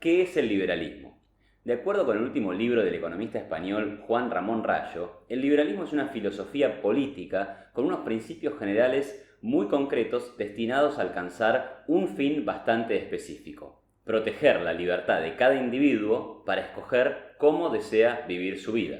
¿Qué es el liberalismo? De acuerdo con el último libro del economista español Juan Ramón Rayo, el liberalismo es una filosofía política con unos principios generales muy concretos destinados a alcanzar un fin bastante específico: proteger la libertad de cada individuo para escoger cómo desea vivir su vida.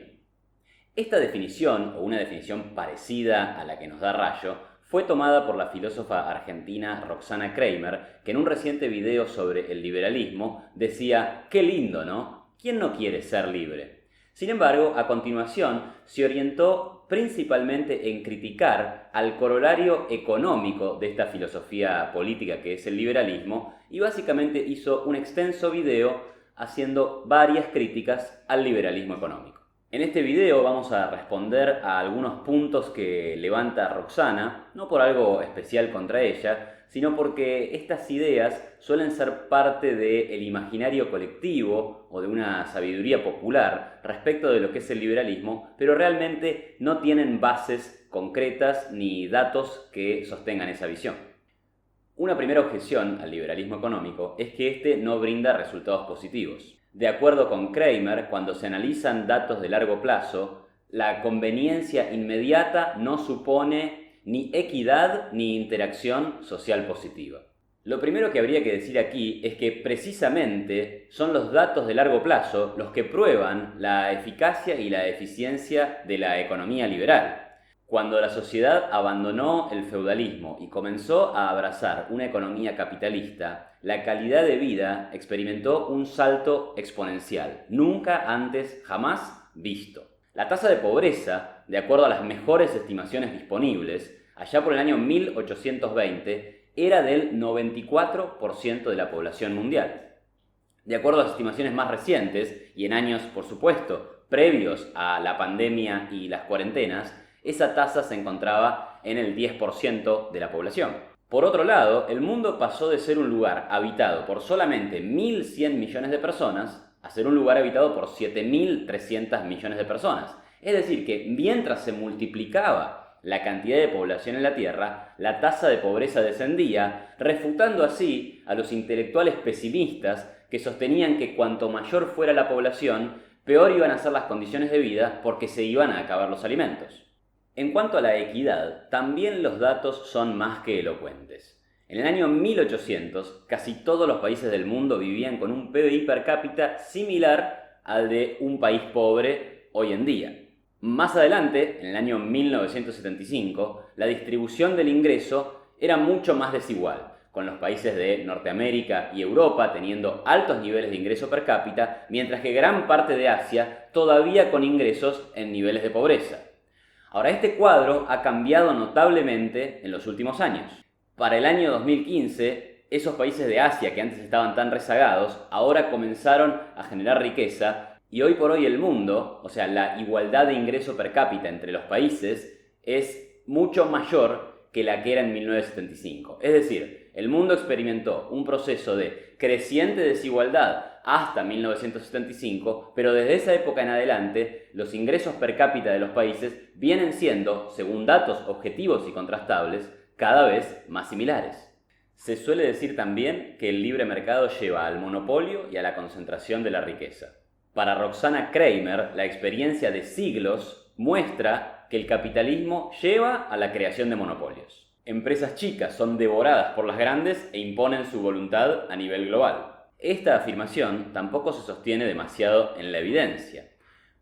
Esta definición, o una definición parecida a la que nos da Rayo, fue tomada por la filósofa argentina Roxana Kramer, que en un reciente video sobre el liberalismo decía: «Qué lindo, ¿no? ¿Quién no quiere ser libre?». Sin embargo, a continuación se orientó principalmente en criticar al corolario económico de esta filosofía política que es el liberalismo, y básicamente hizo un extenso video haciendo varias críticas al liberalismo económico. En este video vamos a responder a algunos puntos que levanta Roxana, no por algo especial contra ella, sino porque estas ideas suelen ser parte del imaginario colectivo o de una sabiduría popular respecto de lo que es el liberalismo, pero realmente no tienen bases concretas ni datos que sostengan esa visión. Una primera objeción al liberalismo económico es que este no brinda resultados positivos. De acuerdo con Kramer, cuando se analizan datos de largo plazo, la conveniencia inmediata no supone ni equidad ni interacción social positiva. Lo primero que habría que decir aquí es que precisamente son los datos de largo plazo los que prueban la eficacia y la eficiencia de la economía liberal. Cuando la sociedad abandonó el feudalismo y comenzó a abrazar una economía capitalista, la calidad de vida experimentó un salto exponencial, nunca antes jamás visto. La tasa de pobreza, de acuerdo a las mejores estimaciones disponibles, allá por el año 1820, era del 94% de la población mundial. De acuerdo a las estimaciones más recientes, y en años, por supuesto, previos a la pandemia y las cuarentenas, esa tasa se encontraba en el 10% de la población. Por otro lado, el mundo pasó de ser un lugar habitado por solamente 1.100 millones de personas a ser un lugar habitado por 7.300 millones de personas. Es decir, que mientras se multiplicaba la cantidad de población en la Tierra, la tasa de pobreza descendía, refutando así a los intelectuales pesimistas que sostenían que cuanto mayor fuera la población, peor iban a ser las condiciones de vida porque se iban a acabar los alimentos. En cuanto a la equidad, también los datos son más que elocuentes. En el año 1800, casi todos los países del mundo vivían con un PBI per cápita similar al de un país pobre hoy en día. Más adelante, en el año 1975, la distribución del ingreso era mucho más desigual, con los países de Norteamérica y Europa teniendo altos niveles de ingreso per cápita, mientras que gran parte de Asia todavía con ingresos en niveles de pobreza. Ahora, este cuadro ha cambiado notablemente en los últimos años. Para el año 2015, esos países de Asia que antes estaban tan rezagados, ahora comenzaron a generar riqueza, y hoy por hoy el mundo, o sea, la igualdad de ingreso per cápita entre los países, es mucho mayor que la que era en 1975. Es decir, el mundo experimentó un proceso de creciente desigualdad hasta 1975, pero desde esa época en adelante, los ingresos per cápita de los países vienen siendo, según datos objetivos y contrastables, cada vez más similares. Se suele decir también que el libre mercado lleva al monopolio y a la concentración de la riqueza. Para Roxana Kramer, la experiencia de siglos muestra que el capitalismo lleva a la creación de monopolios. Empresas chicas son devoradas por las grandes e imponen su voluntad a nivel global. Esta afirmación tampoco se sostiene demasiado en la evidencia.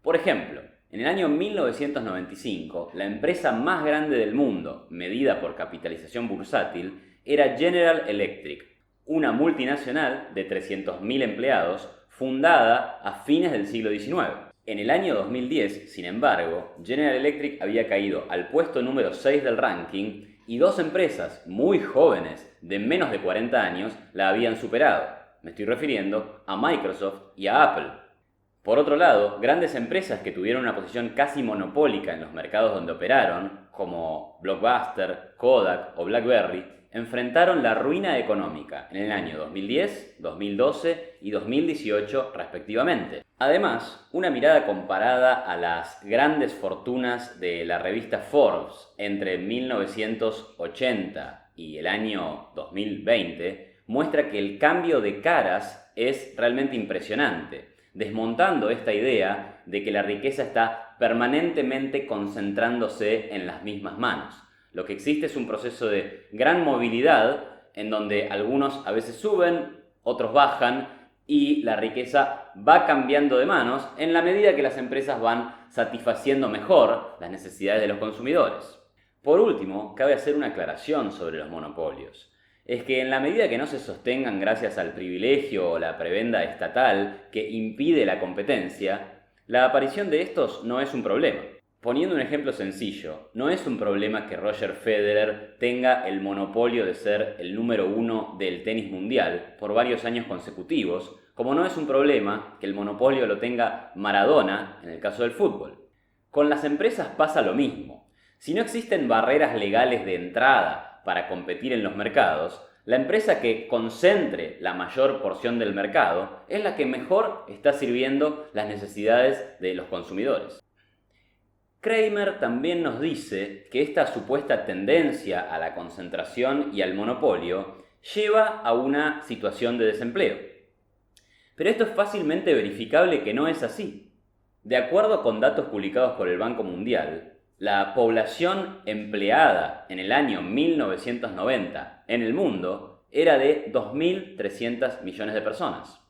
Por ejemplo, en el año 1995, la empresa más grande del mundo, medida por capitalización bursátil, era General Electric, una multinacional de 300.000 empleados fundada a fines del siglo XIX. En el año 2010, sin embargo, General Electric había caído al puesto número 6 del ranking y dos empresas muy jóvenes, de menos de 40 años, la habían superado. Me estoy refiriendo a Microsoft y a Apple. Por otro lado, grandes empresas que tuvieron una posición casi monopólica en los mercados donde operaron, como Blockbuster, Kodak o BlackBerry, enfrentaron la ruina económica en el año 2010, 2012 y 2018 respectivamente. Además, una mirada comparada a las grandes fortunas de la revista Forbes entre 1980 y el año 2020 muestra que el cambio de caras es realmente impresionante, desmontando esta idea de que la riqueza está permanentemente concentrándose en las mismas manos. Lo que existe es un proceso de gran movilidad en donde algunos a veces suben, otros bajan y la riqueza va cambiando de manos en la medida que las empresas van satisfaciendo mejor las necesidades de los consumidores. Por último, cabe hacer una aclaración sobre los monopolios. Es que en la medida que no se sostengan gracias al privilegio o la prebenda estatal que impide la competencia, la aparición de estos no es un problema. Poniendo un ejemplo sencillo, no es un problema que Roger Federer tenga el monopolio de ser el número 1 del tenis mundial por varios años consecutivos, como no es un problema que el monopolio lo tenga Maradona en el caso del fútbol. Con las empresas pasa lo mismo. Si no existen barreras legales de entrada para competir en los mercados, la empresa que concentre la mayor porción del mercado es la que mejor está sirviendo las necesidades de los consumidores. Kramer también nos dice que esta supuesta tendencia a la concentración y al monopolio lleva a una situación de desempleo. Pero esto es fácilmente verificable que no es así. De acuerdo con datos publicados por el Banco Mundial, la población empleada en el año 1990 en el mundo era de 2.300 millones de personas.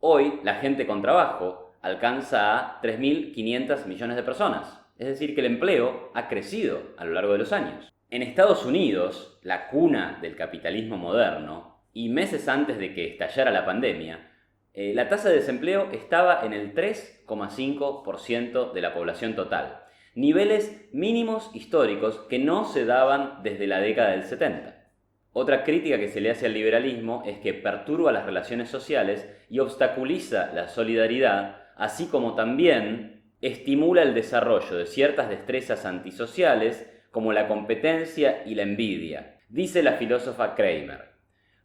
Hoy la gente con trabajo alcanza a 3.500 millones de personas. Es decir, que el empleo ha crecido a lo largo de los años. En Estados Unidos, la cuna del capitalismo moderno, y meses antes de que estallara la pandemia, la tasa de desempleo estaba en el 3,5% de la población total, niveles mínimos históricos que no se daban desde la década del 70. Otra crítica que se le hace al liberalismo es que perturba las relaciones sociales y obstaculiza la solidaridad, así como también estimula el desarrollo de ciertas destrezas antisociales como la competencia y la envidia. Dice la filósofa Kramer: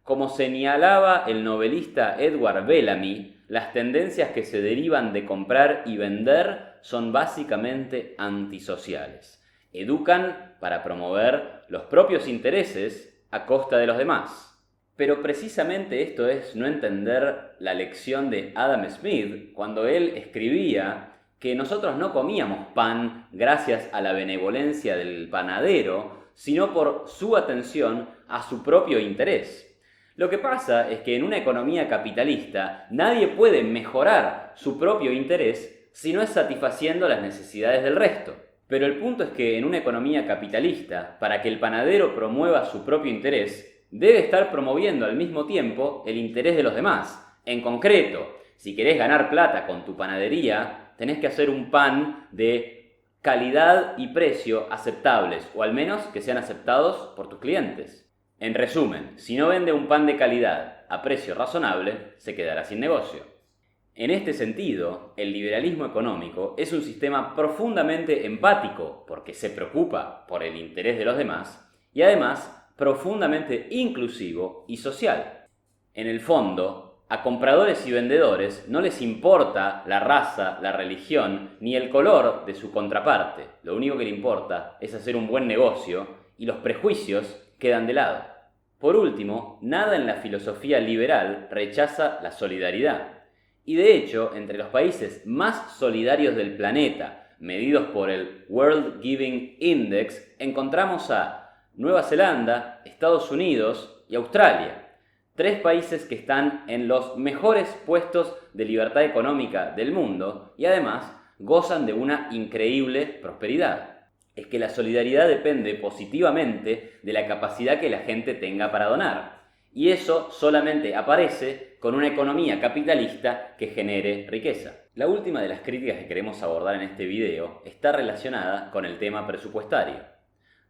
como señalaba el novelista Edward Bellamy, las tendencias que se derivan de comprar y vender son básicamente antisociales. Educan para promover los propios intereses a costa de los demás. Pero precisamente esto es no entender la lección de Adam Smith cuando él escribía que nosotros no comíamos pan gracias a la benevolencia del panadero, sino por su atención a su propio interés. Lo que pasa es que en una economía capitalista nadie puede mejorar su propio interés si no es satisfaciendo las necesidades del resto. Pero el punto es que en una economía capitalista, para que el panadero promueva su propio interés, debe estar promoviendo al mismo tiempo el interés de los demás. En concreto, si querés ganar plata con tu panadería, tenés que hacer un pan de calidad y precio aceptables, o al menos que sean aceptados por tus clientes. En resumen, si no vende un pan de calidad a precio razonable, se quedará sin negocio. En este sentido, el liberalismo económico es un sistema profundamente empático porque se preocupa por el interés de los demás y además profundamente inclusivo y social. En el fondo, a compradores y vendedores no les importa la raza, la religión, ni el color de su contraparte. Lo único que le importa es hacer un buen negocio y los prejuicios quedan de lado. Por último, nada en la filosofía liberal rechaza la solidaridad. Y de hecho, entre los países más solidarios del planeta, medidos por el World Giving Index, encontramos a Nueva Zelanda, Estados Unidos y Australia. 3 países que están en los mejores puestos de libertad económica del mundo y además gozan de una increíble prosperidad. Es que la solidaridad depende positivamente de la capacidad que la gente tenga para donar. Y eso solamente aparece con una economía capitalista que genere riqueza. La última de las críticas que queremos abordar en este video está relacionada con el tema presupuestario.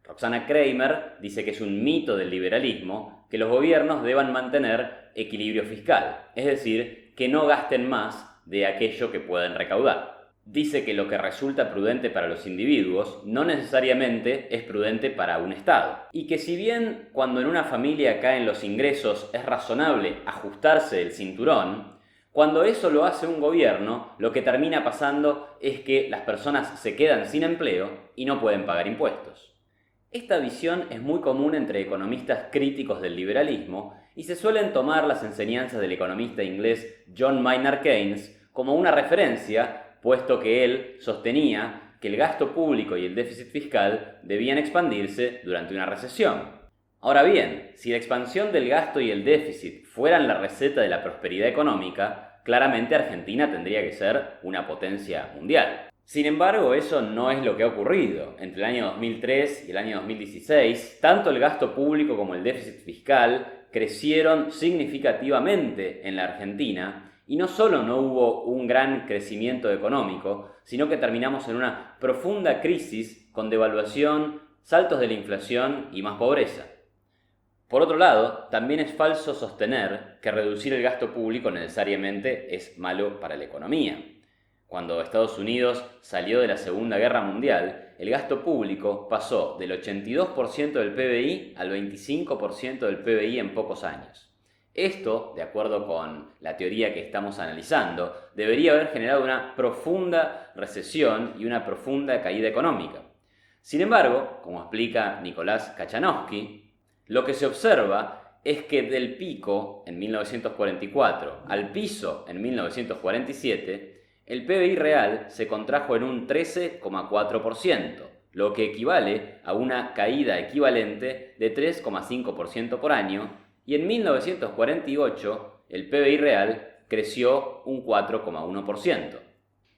Roxana Kramer dice que es un mito del liberalismo que los gobiernos deban mantener equilibrio fiscal, es decir, que no gasten más de aquello que pueden recaudar. Dice que lo que resulta prudente para los individuos no necesariamente es prudente para un Estado, y que si bien cuando en una familia caen los ingresos es razonable ajustarse el cinturón, cuando eso lo hace un gobierno, lo que termina pasando es que las personas se quedan sin empleo y no pueden pagar impuestos. Esta visión es muy común entre economistas críticos del liberalismo y se suelen tomar las enseñanzas del economista inglés John Maynard Keynes como una referencia, puesto que él sostenía que el gasto público y el déficit fiscal debían expandirse durante una recesión. Ahora bien, si la expansión del gasto y el déficit fueran la receta de la prosperidad económica, claramente Argentina tendría que ser una potencia mundial. Sin embargo, eso no es lo que ha ocurrido. Entre el año 2003 y el año 2016, tanto el gasto público como el déficit fiscal crecieron significativamente en la Argentina, y no solo no hubo un gran crecimiento económico, sino que terminamos en una profunda crisis con devaluación, saltos de la inflación y más pobreza. Por otro lado, también es falso sostener que reducir el gasto público necesariamente es malo para la economía. Cuando Estados Unidos salió de la Segunda Guerra Mundial, el gasto público pasó del 82% del PBI al 25% del PBI en pocos años. Esto, de acuerdo con la teoría que estamos analizando, debería haber generado una profunda recesión y una profunda caída económica. Sin embargo, como explica Nicolás Kachanowski, lo que se observa es que del pico en 1944 al piso en 1947, el PBI real se contrajo en un 13,4%, lo que equivale a una caída equivalente de 3,5% por año, y en 1948 el PBI real creció un 4,1%.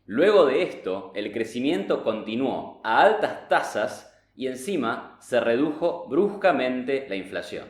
Luego de esto, el crecimiento continuó a altas tasas y encima se redujo bruscamente la inflación.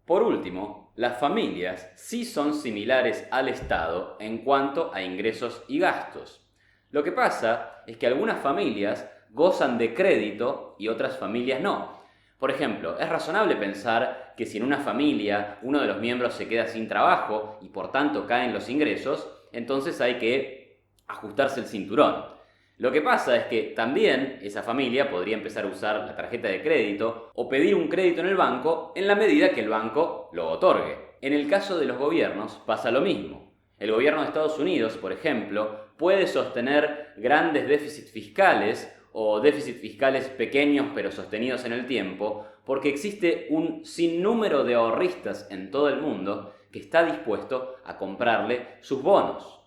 Por último, las familias sí son similares al Estado en cuanto a ingresos y gastos. Lo que pasa es que algunas familias gozan de crédito y otras familias no. Por ejemplo, es razonable pensar que si en una familia uno de los miembros se queda sin trabajo y por tanto caen los ingresos, entonces hay que ajustarse el cinturón. Lo que pasa es que también esa familia podría empezar a usar la tarjeta de crédito o pedir un crédito en el banco en la medida que el banco lo otorgue. En el caso de los gobiernos pasa lo mismo. El gobierno de Estados Unidos, por ejemplo, puede sostener grandes déficits fiscales o déficits fiscales pequeños pero sostenidos en el tiempo porque existe un sinnúmero de ahorristas en todo el mundo que está dispuesto a comprarle sus bonos.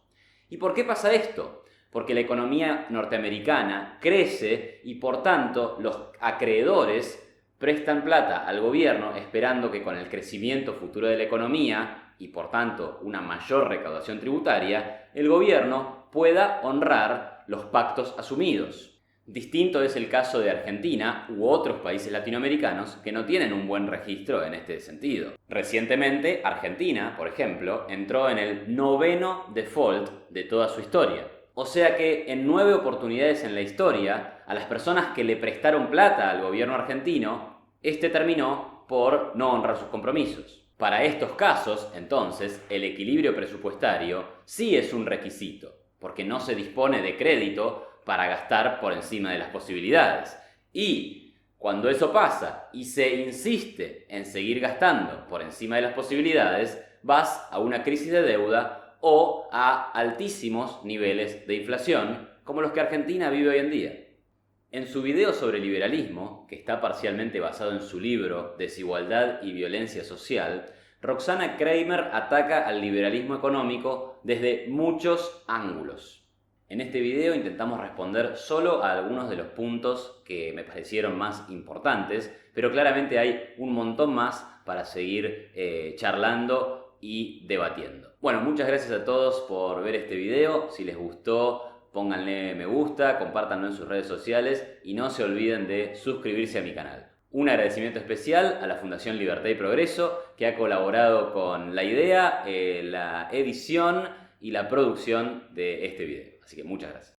¿Y por qué pasa esto? Porque la economía norteamericana crece y por tanto los acreedores prestan plata al gobierno esperando que con el crecimiento futuro de la economía y por tanto una mayor recaudación tributaria, el gobierno pueda honrar los pactos asumidos. Distinto es el caso de Argentina u otros países latinoamericanos que no tienen un buen registro en este sentido. Recientemente, Argentina, por ejemplo, entró en el 9º default de toda su historia. O sea que en 9 oportunidades en la historia, a las personas que le prestaron plata al gobierno argentino, este terminó por no honrar sus compromisos. Para estos casos, entonces, el equilibrio presupuestario sí es un requisito, porque no se dispone de crédito para gastar por encima de las posibilidades. Y cuando eso pasa y se insiste en seguir gastando por encima de las posibilidades, vas a una crisis de deuda o a altísimos niveles de inflación, como los que Argentina vive hoy en día. En su video sobre liberalismo, que está parcialmente basado en su libro Desigualdad y Violencia Social, Roxana Kramer ataca al liberalismo económico desde muchos ángulos. En este video intentamos responder solo a algunos de los puntos que me parecieron más importantes, pero claramente hay un montón más para seguir charlando y debatiendo. Bueno, muchas gracias a todos por ver este video. Si les gustó, pónganle me gusta, compártanlo en sus redes sociales y no se olviden de suscribirse a mi canal. Un agradecimiento especial a la Fundación Libertad y Progreso, que ha colaborado con la idea, la edición y la producción de este video. Así que muchas gracias.